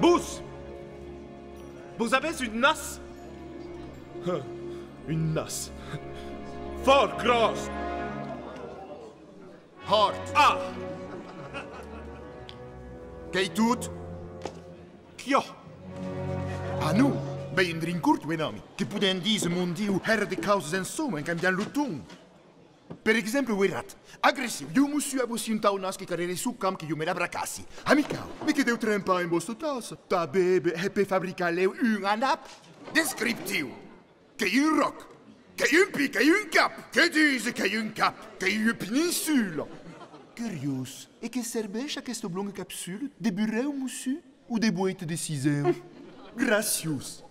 Bous! Vous avez une nasse? Une nasse. Fort grosse. Hard. Ah! Kei tut? Kio! Ah nu, bei un drincurt wenami, che puden dise mondiu herre de causes en soma en cambian lutung. Per exemplu, uerat, agressiu, eu musiu abosi un tau naschi carere su cam che eu me l'abracassi. Amicau, me che deu trempa in vostra tassa. Ta bebe, e pe fabrica leu un anap. Descriptiu, che un roc, che un pic, che un cap, che dise che un cap, che un peninsula. Curios, e che serbește questo blonga capsule de bureu musiu ou de boite de 6 ans? Gracious.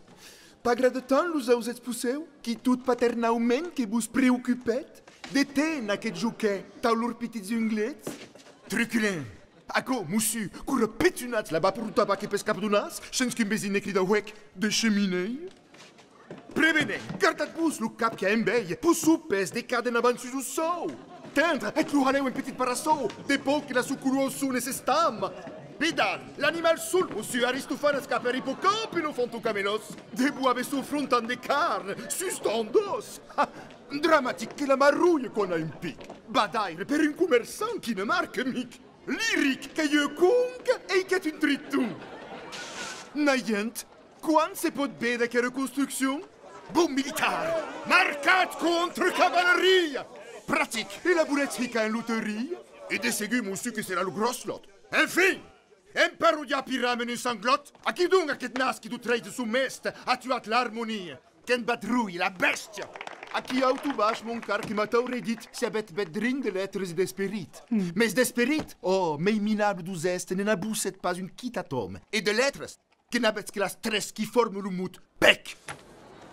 Pas grade tant los aus expuseu, qui tout paternaument que vos preoccupet, de tena que juquet, tau lor petits unglets? Truculent. Aco, musiu, cura petunats là-bas pour tabac et pescap d'unas, sens qu'un bezine crida huec de cheminée? Prevenez, gardat-vos le cap qui a embeille, pour soupes des caden avant sus au sou. Tendre, et l'ouhaneu un petit parasol, des pocs que la soucoulou au sou ne s'estam. Vidal, l'animal sul, monsieur Aristofanes caper hippocampi no fonto camelos. De boave souffrontant de carne, sustendos. Dramatique que la marouille qu'on a un pic. Badaire per un commerçant qui ne marque mic. Lyrique que je conque et qui est une triton. Naïent, quand c'est pas de bête que reconstruction? Bon militaire, marquat contre cavalerie. Pratique, et la boulette hica en loterie. Et des ségus, monsieur, que sera le gros lot. Enfin! Emparudia piramen un sanglot, a chi dunga che naschi tu treit su mest, a tuat l'armonia, ken badrui la bestia. A chi autobash mon car qui m'a redit, si abet bedrin de lettres d'espérit. Mais d'espérit, oh, mei minable du est, ne n'abusset pas une quitte atome. Et de lettres, que n'abet que la stress qui forme le mout, bec.